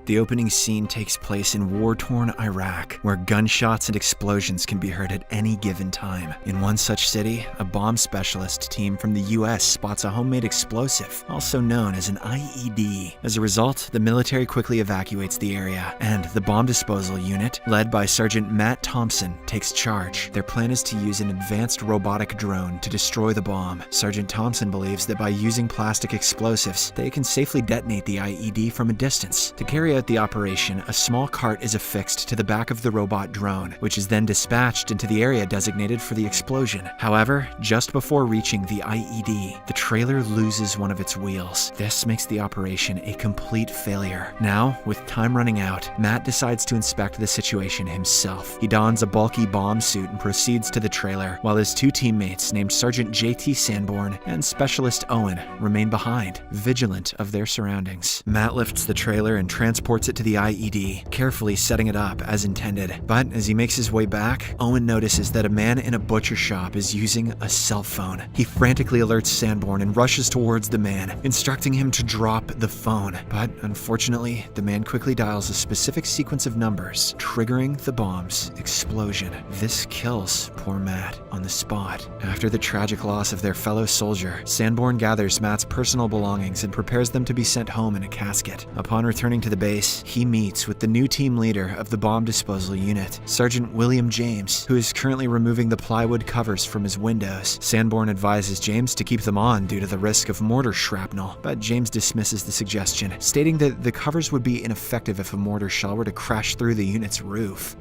The opening scene takes place in war-torn Iraq, where gunshots and explosions can be heard at any given time. In one such city, a bomb specialist team from the US spots a homemade explosive, also known as an IED. As a result, the military quickly evacuates the area, and the bomb disposal unit, led by Sergeant Matt Thompson, takes charge. Their plan is to use an advanced robotic drone to destroy the bomb. Sergeant Thompson believes that by using plastic explosives, they can safely detonate the IED from a distance. To carry out the operation, a small cart is affixed to the back of the robot drone, which is then dispatched into the area designated for the explosion. However, just before reaching the IED, the trailer loses one of its wheels. This makes the operation a complete failure. Now, with time running out, Matt decides to inspect the situation himself. He dons a bulky bomb suit and proceeds to the trailer, while his two teammates, named Sergeant J.T. Sanborn and Specialist Owen, remain behind, vigilant of their surroundings. Matt lifts the trailer and transports it to the IED, carefully setting it up as intended. But as he makes his way back, Owen notices that a man in a butcher shop is using a cell phone. He frantically alerts Sanborn and rushes towards the man, instructing him to drop the phone. But unfortunately, the man quickly dials a specific sequence of numbers, triggering the bomb's explosion. This kills poor Matt on the spot. After the tragic loss of their fellow soldier, Sanborn gathers Matt's personal belongings and prepares them to be sent home in a casket. Upon returning to the base, he meets with the new team leader of the bomb disposal unit, Sergeant William James, who is currently removing the plywood covers from his windows. Sanborn advises James to keep them on due to the risk of mortar shrapnel, but James dismisses the suggestion, stating that the covers would be ineffective if a mortar shell were to crash through the unit's roof.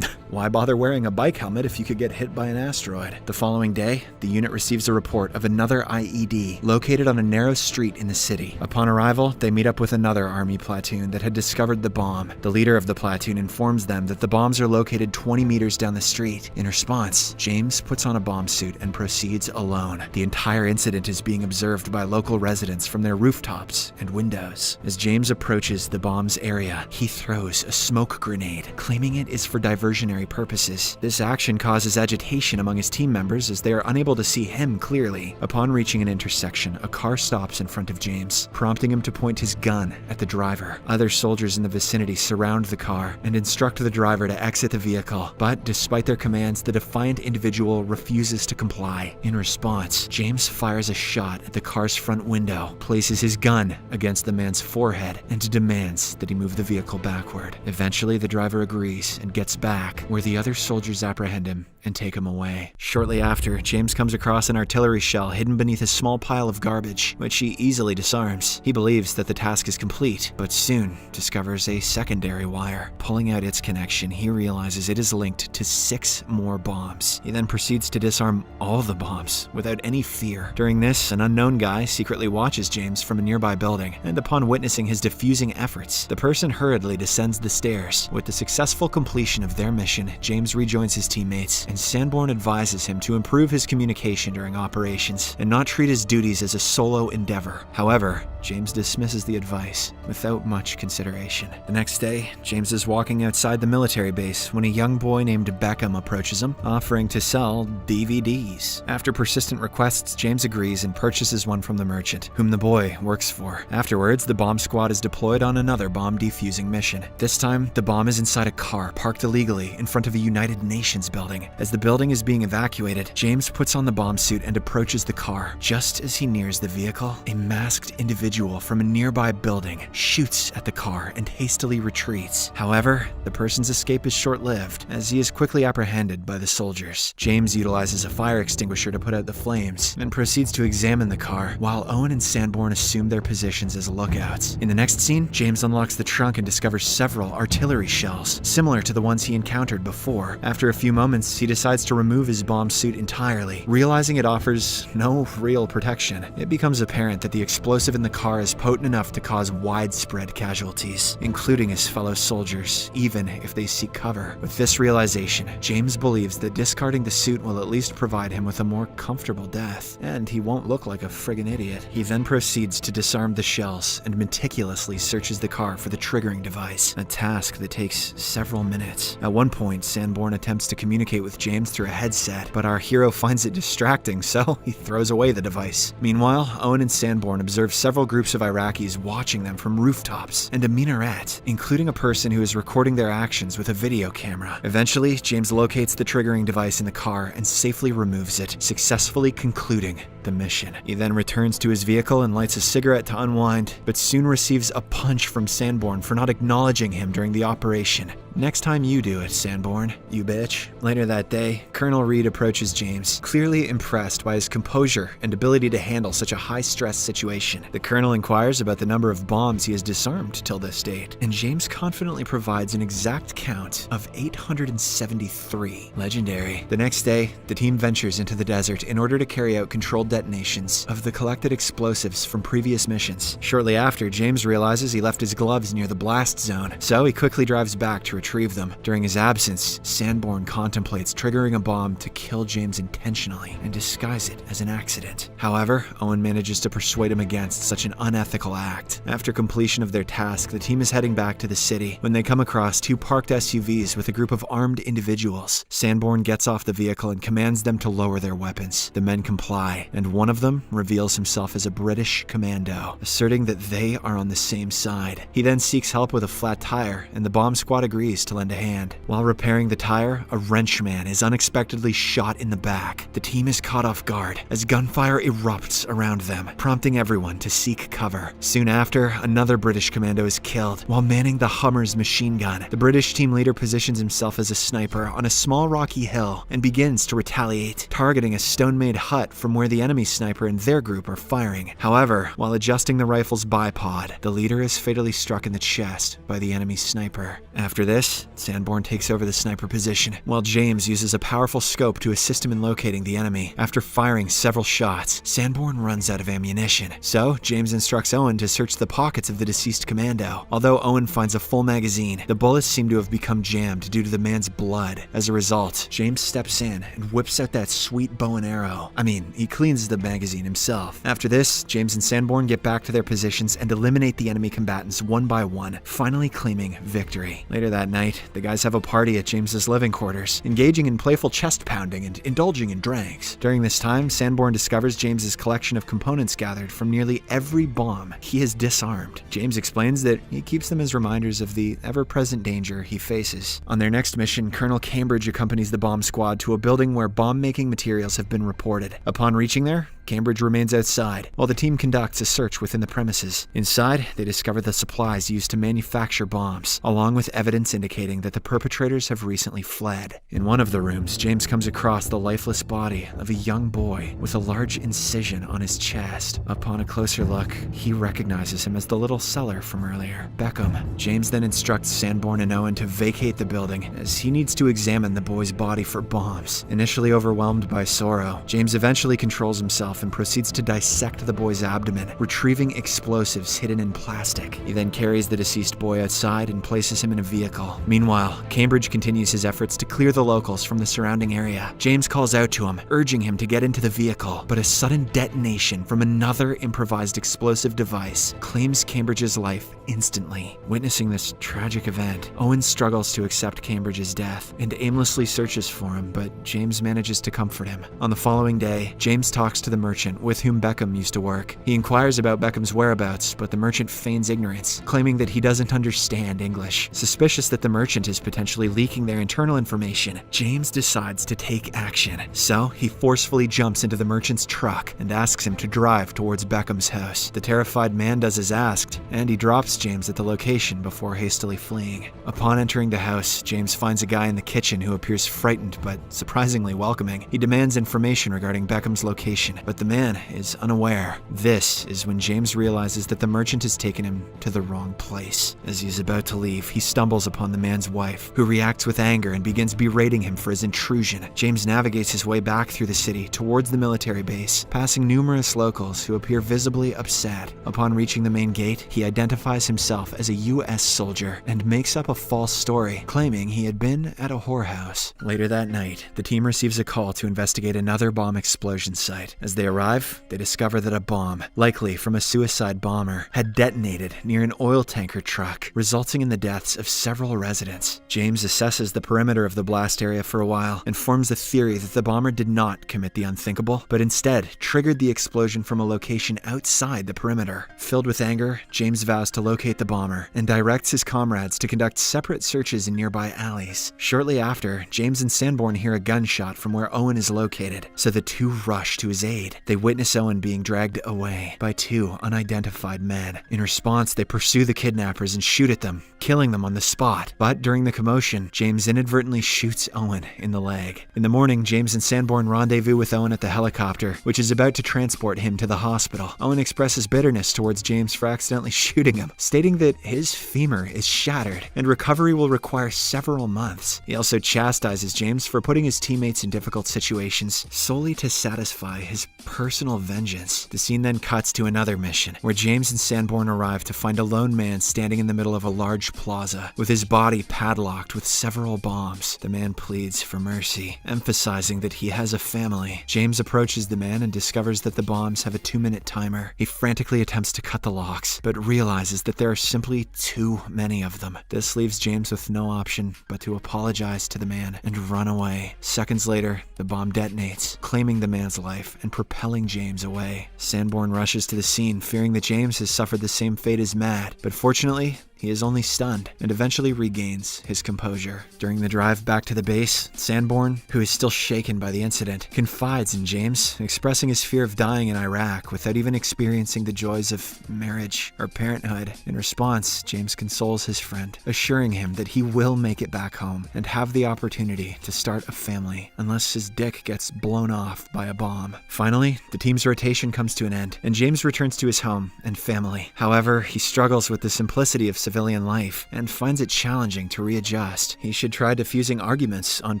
Why bother wearing a bike helmet if you could get hit by an asteroid? The following day, the unit receives a report of another IED located on a narrow street in the city. Upon arrival, they meet up with another army platoon that had discovered the bomb. The leader of the platoon informs them that the bombs are located 20 meters down the street. In response, James puts on a bomb suit and proceeds alone. The entire incident is being observed by local residents from their rooftops and windows. As James approaches the bomb's area, he throws a smoke grenade, claiming it is for diversionary purposes. This action causes agitation among his team members as they are unable to see him clearly. Upon reaching an intersection, a car stops in front of James, prompting him to point his gun at the driver. Other soldiers in the vicinity surround the car and instruct the driver to exit the vehicle, but despite their commands, the defiant individual refuses to comply. In response, James fires a shot at the car's front window, places his gun against the man's forehead, and demands that he move the vehicle backward. Eventually, the driver agrees and gets back, where the other soldiers apprehend him and take him away. Shortly after, James comes across an artillery shell hidden beneath a small pile of garbage, which he easily disarms. He believes that the task is complete, but soon discovers a secondary wire. Pulling out its connection, he realizes it is linked to 6 more bombs. He then proceeds to disarm all the bombs without any fear. During this, an unknown guy secretly watches James from a nearby building, and upon witnessing his defusing efforts, the person hurriedly descends the stairs. With the successful completion of their mission, James rejoins his teammates, and Sanborn advises him to improve his communication during operations and not treat his duties as a solo endeavor. However, James dismisses the advice without much consideration. The next day, James is walking outside the military base when a young boy named Beckham approaches him, offering to sell DVDs. After persistent requests, James agrees and purchases one from the merchant, whom the boy works for. Afterwards, the bomb squad is deployed on another bomb defusing mission. This time, the bomb is inside a car parked illegally in front of a United Nations building. As the building is being evacuated, James puts on the bomb suit and approaches the car. Just as he nears the vehicle, a masked individual from a nearby building shoots at the car and hastily retreats. However, the person's escape is short-lived, as he is quickly apprehended by the soldiers. James utilizes a fire extinguisher to put out the flames and proceeds to examine the car, while Owen and Sanborn assume their positions as lookouts. In the next scene, James unlocks the trunk and discovers several artillery shells, similar to the ones he encountered before. After a few moments, he decides to remove his bomb suit entirely, realizing it offers no real protection. It becomes apparent that the explosive in the car is potent enough to cause widespread casualties, including his fellow soldiers, even if they seek cover. With this realization, James believes that discarding the suit will at least provide him with a more comfortable death, and he won't look like a friggin' idiot. He then proceeds to disarm the shells and meticulously searches the car for the triggering device, a task that takes several minutes. At At one point, Sanborn attempts to communicate with James through a headset, but our hero finds it distracting, so he throws away the device. Meanwhile, Owen and Sanborn observe several groups of Iraqis watching them from rooftops and a minaret, including a person who is recording their actions with a video camera. Eventually, James locates the triggering device in the car and safely removes it, successfully concluding the mission. He then returns to his vehicle and lights a cigarette to unwind, but soon receives a punch from Sanborn for not acknowledging him during the operation. Next time you do it, Sanborn, you bitch. Later that day, Colonel Reed approaches James, clearly impressed by his composure and ability to handle such a high-stress situation. The colonel inquires about the number of bombs he has disarmed till this date, and James confidently provides an exact count of 873. Legendary. The next day, the team ventures into the desert in order to carry out controlled detonations of the collected explosives from previous missions. Shortly after, James realizes he left his gloves near the blast zone, so he quickly drives back to retrieve them. During his absence, Sanborn contemplates triggering a bomb to kill James intentionally and disguise it as an accident. However, Owen manages to persuade him against such an unethical act. After completion of their task, the team is heading back to the city when they come across two parked SUVs with a group of armed individuals. Sanborn gets off the vehicle and commands them to lower their weapons. The men comply, and one of them reveals himself as a British commando, asserting that they are on the same side. He then seeks help with a flat tire, and the bomb squad agrees to lend a hand. While repairing the tire, a wrenchman is unexpectedly shot in the back. The team is caught off guard as gunfire erupts around them, prompting everyone to seek cover. Soon after, another British commando is killed while manning the Hummer's machine gun. The British team leader positions himself as a sniper on a small rocky hill and begins to retaliate, targeting a stone-made hut from where the enemy sniper and their group are firing. However, while adjusting the rifle's bipod, the leader is fatally struck in the chest by the enemy sniper. After this, Sanborn takes over the sniper position, while James uses a powerful scope to assist him in locating the enemy. After firing several shots, Sanborn runs out of ammunition, so James instructs Owen to search the pockets of the deceased commando. Although Owen finds a full magazine, the bullets seem to have become jammed due to the man's blood. As a result, James steps in and whips out that sweet bow and arrow. He cleans the magazine himself. After this, James and Sanborn get back to their positions and eliminate the enemy combatants one by one, finally claiming victory. Later that night, the guys have a party at James's living quarters, engaging in playful chest pounding and indulging in drinks. During this time, Sanborn discovers James's collection of components gathered from nearly every bomb he has disarmed. James explains that he keeps them as reminders of the ever-present danger he faces. On their next mission, Colonel Cambridge accompanies the bomb squad to a building where bomb-making materials have been reported. Upon reaching there, Cambridge remains outside, while the team conducts a search within the premises. Inside, they discover the supplies used to manufacture bombs, along with evidence indicating that the perpetrators have recently fled. In one of the rooms, James comes across the lifeless body of a young boy with a large incision on his chest. Upon a closer look, he recognizes him as the little seller from earlier, Beckham. James then instructs Sanborn and Owen to vacate the building, as he needs to examine the boy's body for bombs. Initially overwhelmed by sorrow, James eventually controls himself and proceeds to dissect the boy's abdomen, retrieving explosives hidden in plastic. He then carries the deceased boy outside and places him in a vehicle. Meanwhile, Cambridge continues his efforts to clear the locals from the surrounding area. James calls out to him, urging him to get into the vehicle, but a sudden detonation from another improvised explosive device claims Cambridge's life instantly. Witnessing this tragic event, Owen struggles to accept Cambridge's death and aimlessly searches for him, but James manages to comfort him. On the following day, James talks to the merchant with whom Beckham used to work. He inquires about Beckham's whereabouts, but the merchant feigns ignorance, claiming that he doesn't understand English. Suspicious that the merchant is potentially leaking their internal information, James decides to take action. So, he forcefully jumps into the merchant's truck and asks him to drive towards Beckham's house. The terrified man does as asked, and he drops James at the location before hastily fleeing. Upon entering the house, James finds a guy in the kitchen who appears frightened but surprisingly welcoming. He demands information regarding Beckham's location, but the man is unaware. This is when James realizes that the merchant has taken him to the wrong place. As he's about to leave, he stumbles upon the man's wife, who reacts with anger and begins berating him for his intrusion. James navigates his way back through the city towards the military base, passing numerous locals who appear visibly upset. Upon reaching the main gate, he identifies himself as a US soldier and makes up a false story, claiming he had been at a whorehouse. Later that night, the team receives a call to investigate another bomb explosion site. As they arrive, they discover that a bomb, likely from a suicide bomber, had detonated near an oil tanker truck, resulting in the deaths of several residents. James assesses the perimeter of the blast area for a while and forms a theory that the bomber did not commit the unthinkable, but instead triggered the explosion from a location outside the perimeter. Filled with anger, James vows to locate the bomber and directs his comrades to conduct separate searches in nearby alleys. Shortly after, James and Sanborn hear a gunshot from where Owen is located, so the two rush to his aid. They witness Owen being dragged away by two unidentified men. In response, they pursue the kidnappers and shoot at them, killing them on the spot. But during the commotion, James inadvertently shoots Owen in the leg. In the morning, James and Sanborn rendezvous with Owen at the helicopter, which is about to transport him to the hospital. Owen expresses bitterness towards James for accidentally shooting him, stating that his femur is shattered and recovery will require several months. He also chastises James for putting his teammates in difficult situations solely to satisfy his personal vengeance. The scene then cuts to another mission, where James and Sanborn arrive to find a lone man standing in the middle of a large plaza, with his body padlocked with several bombs. The man pleads for mercy, emphasizing that he has a family. James approaches the man and discovers that the bombs have a 2-minute timer. He frantically attempts to cut the locks, but realizes that there are simply too many of them. This leaves James with no option but to apologize to the man and run away. Seconds later, the bomb detonates, claiming the man's life and propelling James away. Sanborn rushes to the scene, fearing that James has suffered the same fate as Matt, but fortunately, he is only stunned and eventually regains his composure. During the drive back to the base, Sanborn, who is still shaken by the incident, confides in James, expressing his fear of dying in Iraq without even experiencing the joys of marriage or parenthood. In response, James consoles his friend, assuring him that he will make it back home and have the opportunity to start a family unless his dick gets blown off by a bomb. Finally, the team's rotation comes to an end, and James returns to his home and family. However, he struggles with the simplicity of civilian life and finds it challenging to readjust. He should try diffusing arguments on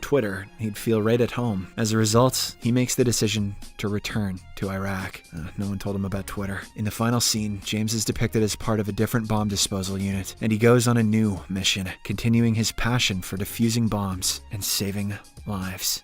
Twitter. He'd feel right at home. As a result, he makes the decision to return to Iraq. No one told him about Twitter. In the final scene, James is depicted as part of a different bomb disposal unit, and he goes on a new mission, continuing his passion for defusing bombs and saving lives.